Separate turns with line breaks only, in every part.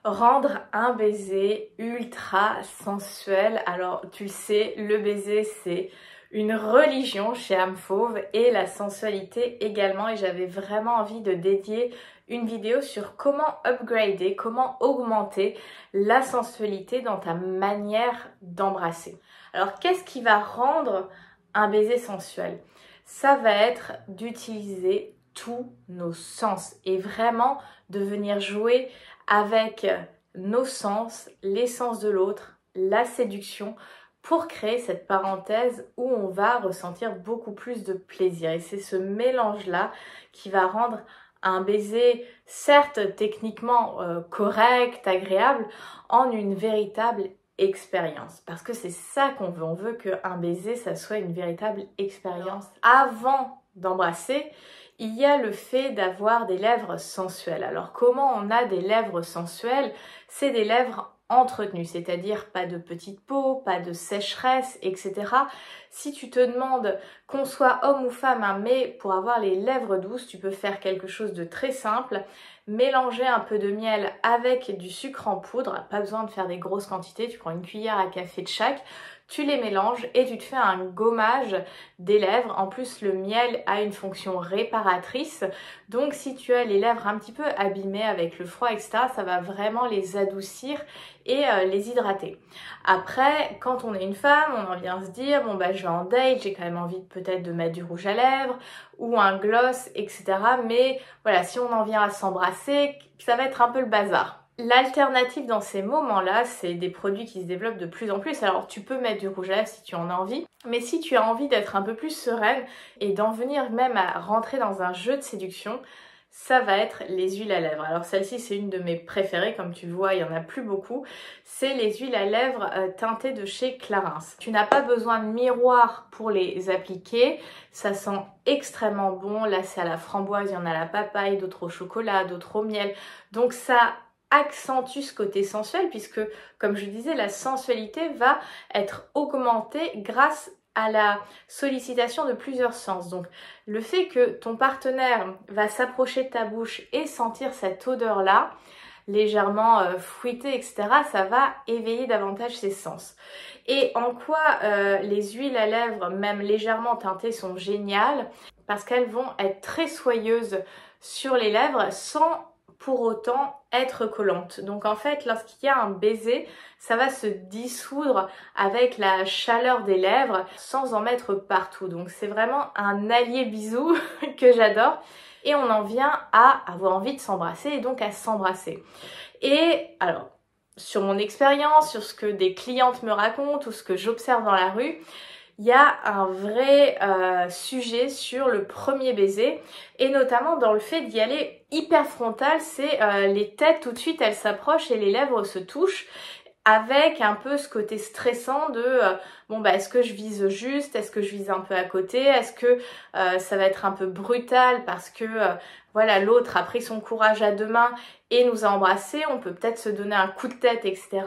Rendre un baiser ultra sensuel. Alors tu le sais, le baiser c'est une religion chez âme fauve et la sensualité également, et j'avais vraiment envie de dédier une vidéo sur comment upgrader, comment augmenter la sensualité dans ta manière d'embrasser. Alors qu'est-ce qui va rendre un baiser sensuel? Ça va être d'utiliser tous nos sens et vraiment de venir jouer avec nos sens, les sens de l'autre, la séduction, pour créer cette parenthèse où on va ressentir beaucoup plus de plaisir. Et c'est ce mélange-là qui va rendre un baiser, certes techniquement correct, agréable, en une véritable expérience. Parce que c'est ça qu'on veut. On veut qu'un baiser, ça soit une véritable expérience. Avant d'embrasser, il y a le fait d'avoir des lèvres sensuelles. Alors comment on a des lèvres sensuelles? C'est des lèvres entretenues, c'est-à-dire pas de petite peau, pas de sécheresse, etc. Si tu te demandes qu'on soit homme ou femme, mais pour avoir les lèvres douces, tu peux faire quelque chose de très simple. Mélanger un peu de miel avec du sucre en poudre, pas besoin de faire des grosses quantités, tu prends une cuillère à café de chaque, tu les mélanges et tu te fais un gommage des lèvres. En plus, le miel a une fonction réparatrice, donc si tu as les lèvres un petit peu abîmées avec le froid, etc., ça va vraiment les adoucir et les hydrater. Après, quand on est une femme, on en vient se dire, bon bah je vais en date, j'ai quand même envie peut-être de mettre du rouge à lèvres ou un gloss, etc. Mais voilà, si on en vient à s'embrasser, ça va être un peu le bazar. L'alternative dans ces moments-là, c'est des produits qui se développent de plus en plus. Alors tu peux mettre du rouge à lèvres si tu en as envie, mais si tu as envie d'être un peu plus sereine et d'en venir même à rentrer dans un jeu de séduction, ça va être les huiles à lèvres. Alors celle-ci c'est une de mes préférées, comme tu vois il n'y en a plus beaucoup. C'est les huiles à lèvres teintées de chez Clarins. Tu n'as pas besoin de miroir pour les appliquer, ça sent extrêmement bon. Là c'est à la framboise, il y en a à la papaye, d'autres au chocolat, d'autres au miel. Donc ça accentue ce côté sensuel puisque, comme je disais, la sensualité va être augmentée grâce à la sollicitation de plusieurs sens. Donc le fait que ton partenaire va s'approcher de ta bouche et sentir cette odeur-là, légèrement fruitée, etc., ça va éveiller davantage ses sens. Et en quoi les huiles à lèvres, même légèrement teintées, sont géniales? Parce qu'elles vont être très soyeuses sur les lèvres sans pour autant être collante. Donc en fait, lorsqu'il y a un baiser, ça va se dissoudre avec la chaleur des lèvres sans en mettre partout. Donc c'est vraiment un allié bisou que j'adore. Et on en vient à avoir envie de s'embrasser et donc à s'embrasser. Et alors, sur mon expérience, sur ce que des clientes me racontent ou ce que j'observe dans la rue, il y a un vrai sujet sur le premier baiser et notamment dans le fait d'y aller hyper frontal. C'est les têtes tout de suite elles s'approchent et les lèvres se touchent avec un peu ce côté stressant de bon bah est-ce que je vise juste, est-ce que je vise un peu à côté, est-ce que ça va être un peu brutal parce que voilà l'autre a pris son courage à deux mains et nous a embrassés, on peut peut-être se donner un coup de tête, etc.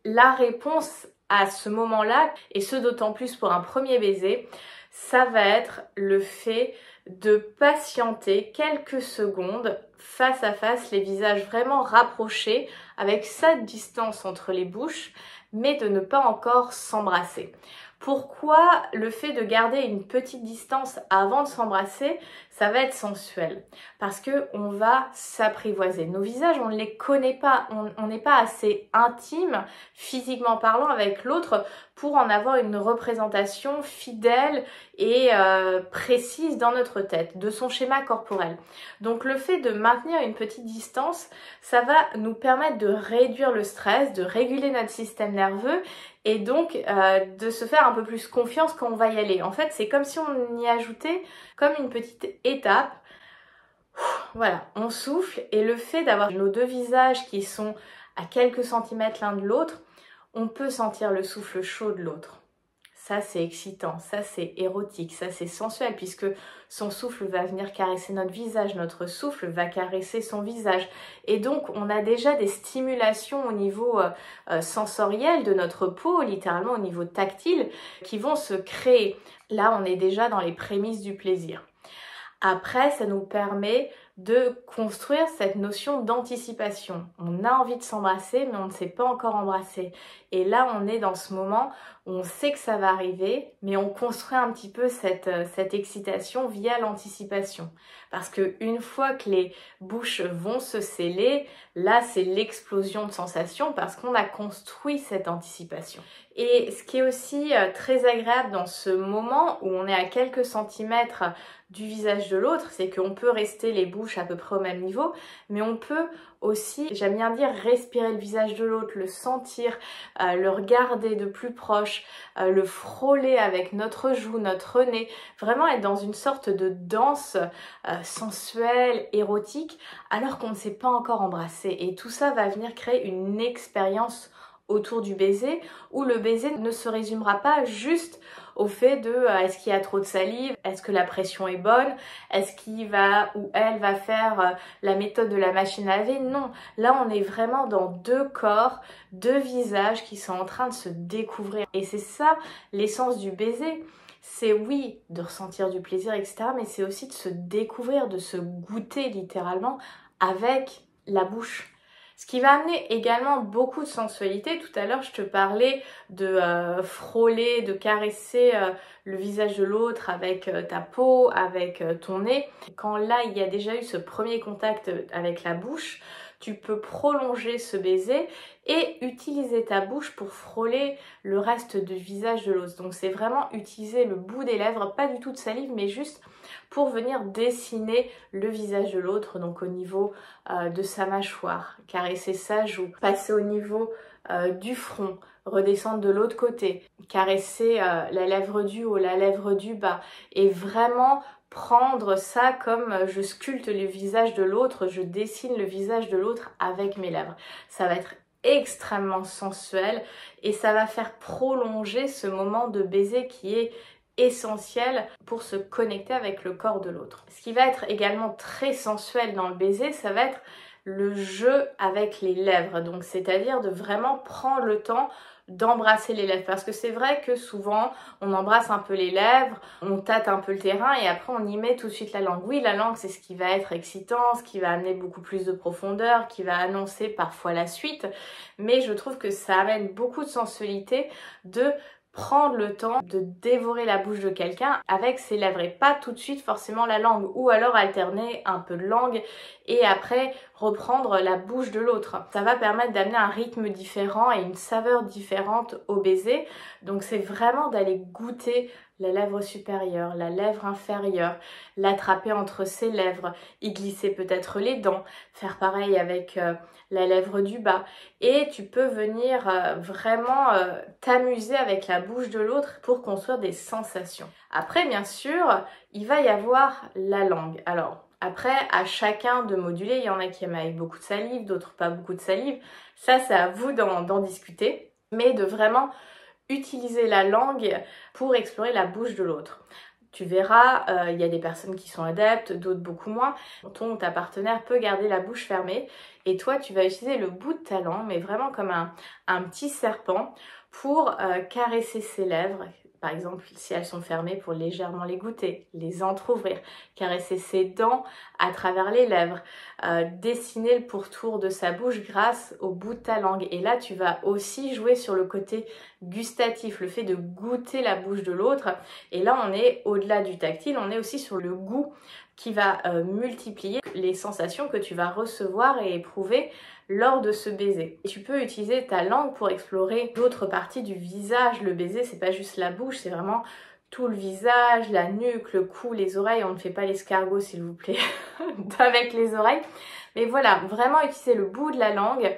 La réponse à ce moment-là, et ce d'autant plus pour un premier baiser, ça va être le fait de patienter quelques secondes face à face, les visages vraiment rapprochés, avec cette distance entre les bouches, mais de ne pas encore s'embrasser. Pourquoi le fait de garder une petite distance avant de s'embrasser, ça va être sensuel? Parce que on va s'apprivoiser. Nos visages, on ne les connaît pas, on n'est pas assez intime, physiquement parlant, avec l'autre pour en avoir une représentation fidèle et précise dans notre tête, de son schéma corporel. Donc le fait de maintenir une petite distance, ça va nous permettre de réduire le stress, de réguler notre système nerveux et donc de se faire un peu plus confiance quand on va y aller. En fait, c'est comme si on y ajoutait comme une petite étape. Voilà, on souffle et le fait d'avoir nos deux visages qui sont à quelques centimètres l'un de l'autre, on peut sentir le souffle chaud de l'autre. Ça c'est excitant, ça c'est érotique, ça c'est sensuel puisque son souffle va venir caresser notre visage, notre souffle va caresser son visage. Et donc on a déjà des stimulations au niveau sensoriel de notre peau, littéralement au niveau tactile, qui vont se créer. Là on est déjà dans les prémices du plaisir. Après, ça nous permet de construire cette notion d'anticipation. On a envie de s'embrasser, mais on ne s'est pas encore embrassé. Et là, on est dans ce moment où on sait que ça va arriver, mais on construit un petit peu cette excitation via l'anticipation. Parce qu'une fois que les bouches vont se sceller, là, c'est l'explosion de sensations parce qu'on a construit cette anticipation. Et ce qui est aussi très agréable dans ce moment où on est à quelques centimètres du visage de l'autre, c'est qu'on peut rester les bouches à peu près au même niveau, mais on peut aussi, j'aime bien dire, respirer le visage de l'autre, le sentir, le regarder de plus proche, le frôler avec notre joue, notre nez, vraiment être dans une sorte de danse sensuelle, érotique, alors qu'on ne s'est pas encore embrassé. Et tout ça va venir créer une expérience autour du baiser, où le baiser ne se résumera pas juste au fait de est-ce qu'il y a trop de salive, est-ce que la pression est bonne, est-ce qu'il va ou elle va faire la méthode de la machine à laver. Non, là on est vraiment dans deux corps, deux visages qui sont en train de se découvrir. Et c'est ça l'essence du baiser. C'est oui, de ressentir du plaisir, etc. Mais c'est aussi de se découvrir, de se goûter littéralement avec la bouche. Ce qui va amener également beaucoup de sensualité. Tout à l'heure, je te parlais de frôler, de caresser le visage de l'autre avec ta peau, avec ton nez. Quand là, il y a déjà eu ce premier contact avec la bouche, tu peux prolonger ce baiser et utiliser ta bouche pour frôler le reste du visage de l'autre. Donc c'est vraiment utiliser le bout des lèvres, pas du tout de salive, mais juste pour venir dessiner le visage de l'autre, donc au niveau de sa mâchoire, caresser sa joue, passer au niveau du front, redescendre de l'autre côté, caresser la lèvre du haut, la lèvre du bas, et vraiment prendre ça comme je sculpte le visage de l'autre, je dessine le visage de l'autre avec mes lèvres. Ça va être extrêmement sensuel et ça va faire prolonger ce moment de baiser qui est essentiel pour se connecter avec le corps de l'autre. Ce qui va être également très sensuel dans le baiser, ça va être le jeu avec les lèvres, donc c'est-à-dire de vraiment prendre le temps d'embrasser les lèvres, parce que c'est vrai que souvent on embrasse un peu les lèvres, on tâte un peu le terrain et après on y met tout de suite la langue. Oui, la langue c'est ce qui va être excitant, ce qui va amener beaucoup plus de profondeur, qui va annoncer parfois la suite, mais je trouve que ça amène beaucoup de sensualité de prendre le temps de dévorer la bouche de quelqu'un avec ses lèvres et pas tout de suite forcément la langue, ou alors alterner un peu de langue et après reprendre la bouche de l'autre. Ça va permettre d'amener un rythme différent et une saveur différente au baiser. Donc c'est vraiment d'aller goûter la lèvre supérieure, la lèvre inférieure, l'attraper entre ses lèvres, y glisser peut-être les dents, faire pareil avec la lèvre du bas. Et tu peux venir vraiment t'amuser avec la bouche de l'autre pour construire des sensations. Après, bien sûr, il va y avoir la langue. Alors, après, à chacun de moduler, il y en a qui aiment avec beaucoup de salive, d'autres pas beaucoup de salive. Ça, c'est à vous d'en discuter, mais de vraiment utiliser la langue pour explorer la bouche de l'autre. Tu verras, il y a des personnes qui sont adeptes, d'autres beaucoup moins. Ton ou ta partenaire peut garder la bouche fermée et toi, tu vas utiliser le bout de ta langue, mais vraiment comme un petit serpent pour caresser ses lèvres. Par exemple, si elles sont fermées, pour légèrement les goûter, les entrouvrir, caresser ses dents à travers les lèvres, dessiner le pourtour de sa bouche grâce au bout de ta langue. Et là, tu vas aussi jouer sur le côté gustatif, le fait de goûter la bouche de l'autre. Et là, on est au-delà du tactile, on est aussi sur le goût qui va multiplier les sensations que tu vas recevoir et éprouver lors de ce baiser. Et tu peux utiliser ta langue pour explorer d'autres parties du visage. Le baiser, c'est pas juste la bouche, c'est vraiment tout le visage, la nuque, le cou, les oreilles. On ne fait pas l'escargot, s'il vous plaît, avec les oreilles. Mais voilà, vraiment utiliser le bout de la langue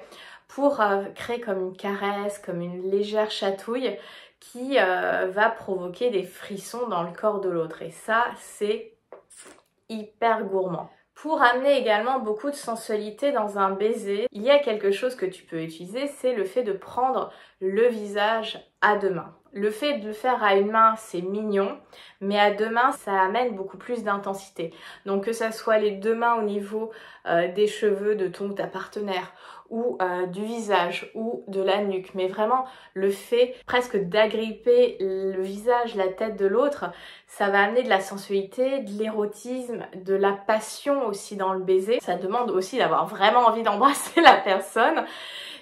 pour créer comme une caresse, comme une légère chatouille qui va provoquer des frissons dans le corps de l'autre. Et ça, c'est hyper gourmand. Pour amener également beaucoup de sensualité dans un baiser, il y a quelque chose que tu peux utiliser, c'est le fait de prendre le visage à deux mains. Le fait de le faire à une main, c'est mignon, mais à deux mains, ça amène beaucoup plus d'intensité. Donc que ça soit les deux mains au niveau des cheveux de ton ou ta partenaire, ou du visage ou de la nuque, mais vraiment le fait presque d'agripper le visage, la tête de l'autre, ça va amener de la sensualité, de l'érotisme, de la passion aussi dans le baiser. Ça demande aussi d'avoir vraiment envie d'embrasser la personne.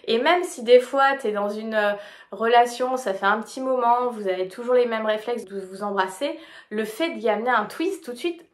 Et même si des fois tu es dans une relation, ça fait un petit moment, vous avez toujours les mêmes réflexes de vous embrasser, le fait d'y amener un twist, tout de suite,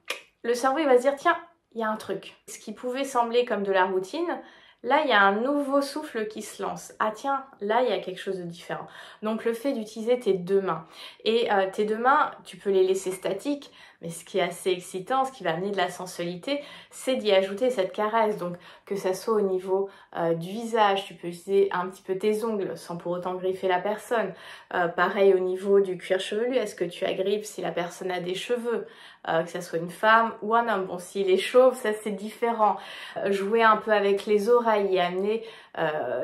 le cerveau il va se dire tiens, il y a un truc. Ce qui pouvait sembler comme de la routine, là il y a un nouveau souffle qui se lance. Ah tiens, là il y a quelque chose de différent. Donc le fait d'utiliser tes deux mains. Et tes deux mains, tu peux les laisser statiques, mais ce qui est assez excitant, ce qui va amener de la sensualité, c'est d'y ajouter cette caresse. Donc que ça soit au niveau du visage, tu peux utiliser un petit peu tes ongles sans pour autant griffer la personne. Pareil au niveau du cuir chevelu, est-ce que tu agrippes si la personne a des cheveux, que ça soit une femme ou un homme. Bon, s'il est chauve, ça c'est différent. Jouer un peu avec les oreilles et amener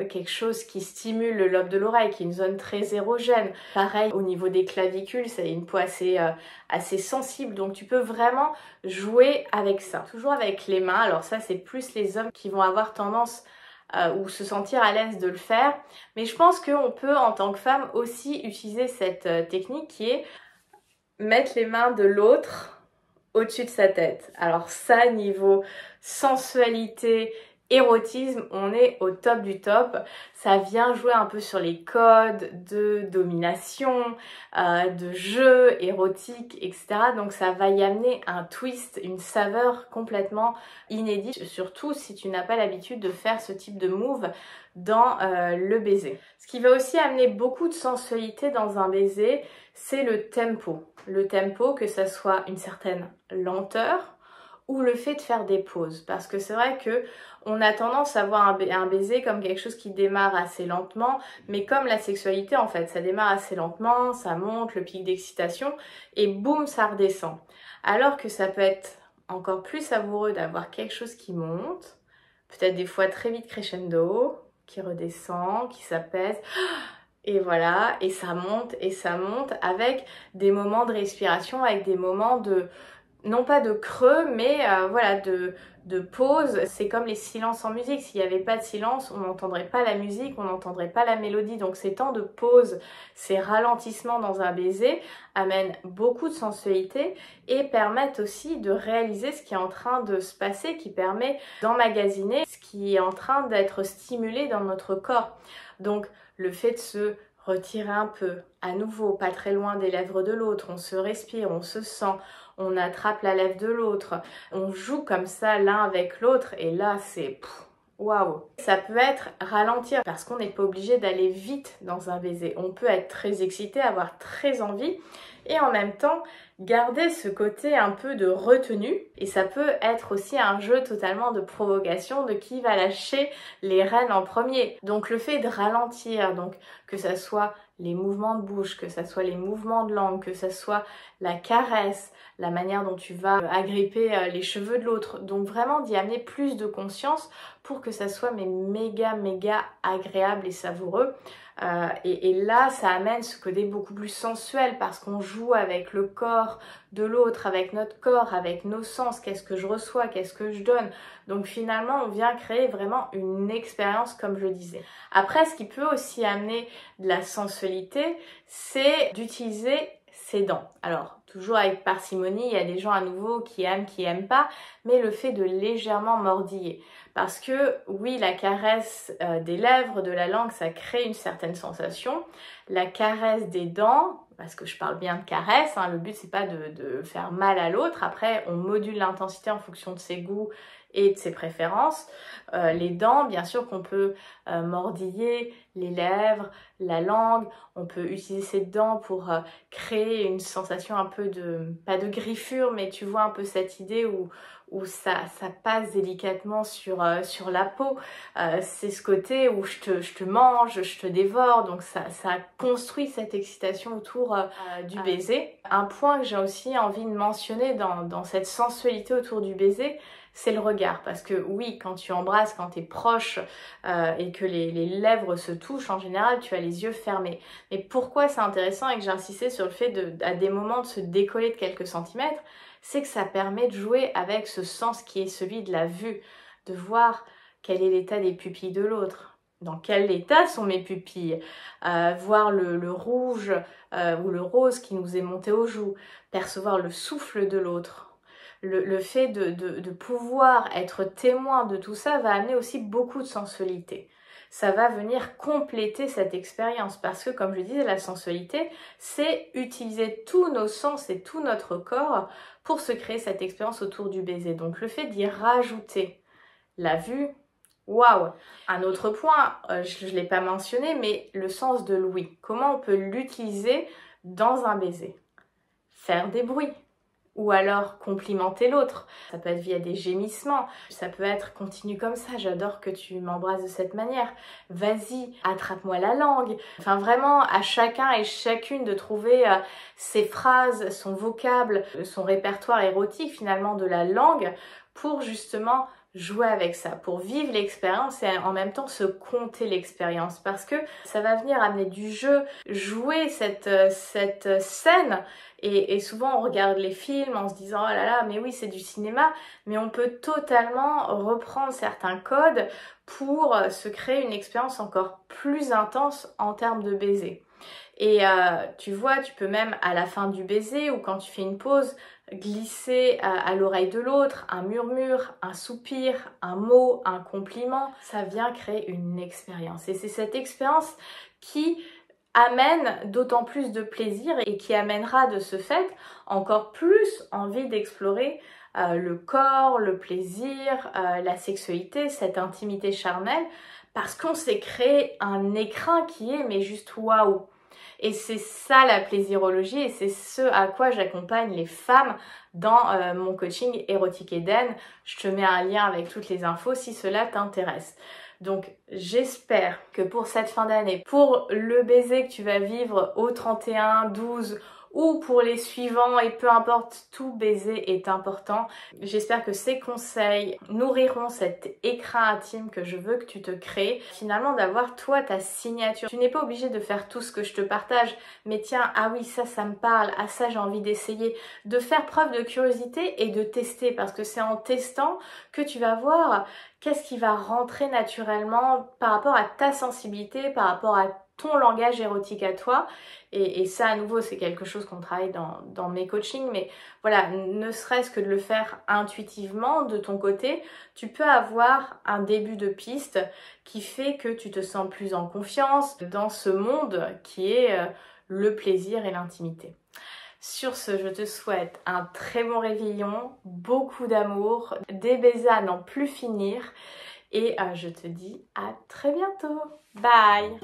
quelque chose qui stimule le lobe de l'oreille, qui est une zone très érogène. Pareil au niveau des clavicules, c'est une peau assez sensible, donc tu peux vraiment jouer avec ça. Toujours avec les mains, alors ça c'est plus les hommes qui vont avoir tendance ou se sentir à l'aise de le faire, mais je pense qu'on peut en tant que femme aussi utiliser cette technique qui est mettre les mains de l'autre au-dessus de sa tête. Alors ça, niveau sensualité, érotisme, on est au top du top. Ça vient jouer un peu sur les codes de domination, de jeu érotique, etc. Donc ça va y amener un twist, une saveur complètement inédite, surtout si tu n'as pas l'habitude de faire ce type de move dans le baiser. Ce qui va aussi amener beaucoup de sensualité dans un baiser, c'est le tempo. Le tempo, que ça soit une certaine lenteur ou le fait de faire des pauses. Parce que c'est vrai que on a tendance à voir un baiser comme quelque chose qui démarre assez lentement, mais comme la sexualité en fait, ça démarre assez lentement, ça monte, le pic d'excitation, et boum, ça redescend. Alors que ça peut être encore plus savoureux d'avoir quelque chose qui monte, peut-être des fois très vite crescendo, qui redescend, qui s'apaise, et voilà, et ça monte avec des moments de respiration, avec des moments de, non pas de creux, mais voilà, de pause. C'est comme les silences en musique. S'il n'y avait pas de silence, on n'entendrait pas la musique, on n'entendrait pas la mélodie. Donc ces temps de pause, ces ralentissements dans un baiser amènent beaucoup de sensualité et permettent aussi de réaliser ce qui est en train de se passer, qui permet d'emmagasiner ce qui est en train d'être stimulé dans notre corps. Donc le fait de se retirer un peu, à nouveau, pas très loin des lèvres de l'autre, on se respire, on se sent, on attrape la lèvre de l'autre, on joue comme ça l'un avec l'autre et là c'est waouh. Ça peut être ralentir parce qu'on n'est pas obligé d'aller vite dans un baiser. On peut être très excité, avoir très envie et en même temps garder ce côté un peu de retenue et ça peut être aussi un jeu totalement de provocation de qui va lâcher les rênes en premier. Donc le fait de ralentir, donc que ça soit les mouvements de bouche, que ça soit les mouvements de langue, que ça soit la caresse, la manière dont tu vas agripper les cheveux de l'autre. Donc vraiment d'y amener plus de conscience pour que ça soit mais méga agréable et savoureux. Et là, ça amène ce côté beaucoup plus sensuel parce qu'on joue avec le corps de l'autre, avec notre corps, avec nos sens. Qu'est-ce que je reçois? Qu'est-ce que je donne? Donc finalement, on vient créer vraiment une expérience comme je disais. Après, ce qui peut aussi amener de la sensualité, c'est d'utiliser ses dents. Alors, toujours avec parcimonie, il y a des gens à nouveau qui aiment pas, mais le fait de légèrement mordiller. Parce que oui, la caresse des lèvres, de la langue, ça crée une certaine sensation. La caresse des dents, parce que je parle bien de caresse, hein, le but c'est pas de faire mal à l'autre. Après, on module l'intensité en fonction de ses goûts et de ses préférences. Les dents, bien sûr qu'on peut mordiller, les lèvres, la langue, on peut utiliser ses dents pour créer une sensation un peu de, pas de griffure, mais tu vois un peu cette idée où ça passe délicatement sur la peau. C'est ce côté où je te mange, je te dévore, donc ça construit cette excitation autour du baiser. Un point que j'ai aussi envie de mentionner dans cette sensualité autour du baiser, c'est le regard. Parce que oui, quand tu embrasses, quand tu es proche et que les lèvres se touchent, en général, tu as les yeux fermés. Mais pourquoi c'est intéressant et que j'ai insisté sur le fait à des moments de se décoller de quelques centimètres, c'est que ça permet de jouer avec ce sens qui est celui de la vue, de voir quel est l'état des pupilles de l'autre. Dans quel état sont mes pupilles? Voir le rouge ou le rose qui nous est monté aux joues, percevoir le souffle de l'autre. Le fait de pouvoir être témoin de tout ça va amener aussi beaucoup de sensualité. Ça va venir compléter cette expérience parce que, comme je disais, la sensualité, c'est utiliser tous nos sens et tout notre corps pour se créer cette expérience autour du baiser. Donc le fait d'y rajouter la vue, waouh! Un autre point, je ne l'ai pas mentionné, mais le sens de l'ouïe. Comment on peut l'utiliser dans un baiser? Faire des bruits. Ou alors complimenter l'autre. Ça peut être via des gémissements, ça peut être continue comme ça, j'adore que tu m'embrasses de cette manière, vas-y, attrape-moi la langue. Enfin vraiment à chacun et chacune de trouver ses phrases, son vocable, son répertoire érotique finalement de la langue pour justement jouer avec ça, pour vivre l'expérience et en même temps se compter l'expérience parce que ça va venir amener du jeu, jouer cette scène et souvent on regarde les films en se disant oh là là mais oui c'est du cinéma, mais on peut totalement reprendre certains codes pour se créer une expérience encore plus intense en termes de baiser. Et tu vois, tu peux même à la fin du baiser ou quand tu fais une pause, glisser à l'oreille de l'autre un murmure, un soupir, un mot, un compliment. Ça vient créer une expérience. Et c'est cette expérience qui amène d'autant plus de plaisir et qui amènera de ce fait encore plus envie d'explorer le corps, le plaisir, la sexualité, cette intimité charnelle, parce qu'on s'est créé un écrin qui est mais juste waouh. Et c'est ça la plaisirologie et c'est ce à quoi j'accompagne les femmes dans mon coaching Érotique Eden. Je te mets un lien avec toutes les infos si cela t'intéresse. Donc j'espère que pour cette fin d'année, pour le baiser que tu vas vivre au 31, 12 ou pour les suivants et peu importe, tout baiser est important. J'espère que ces conseils nourriront cet écrin intime que je veux que tu te crées. Finalement d'avoir toi ta signature. Tu n'es pas obligé de faire tout ce que je te partage, mais tiens, ah oui ça me parle, ah ça j'ai envie d'essayer. De faire preuve de curiosité et de tester parce que c'est en testant que tu vas voir qu'est-ce qui va rentrer naturellement par rapport à ta sensibilité, par rapport à ton langage érotique à toi. Et ça, à nouveau, c'est quelque chose qu'on travaille dans mes coachings. Mais voilà, ne serait-ce que de le faire intuitivement de ton côté, tu peux avoir un début de piste qui fait que tu te sens plus en confiance dans ce monde qui est le plaisir et l'intimité. Sur ce, je te souhaite un très bon réveillon, beaucoup d'amour, des baisers à n'en plus finir et je te dis à très bientôt. Bye!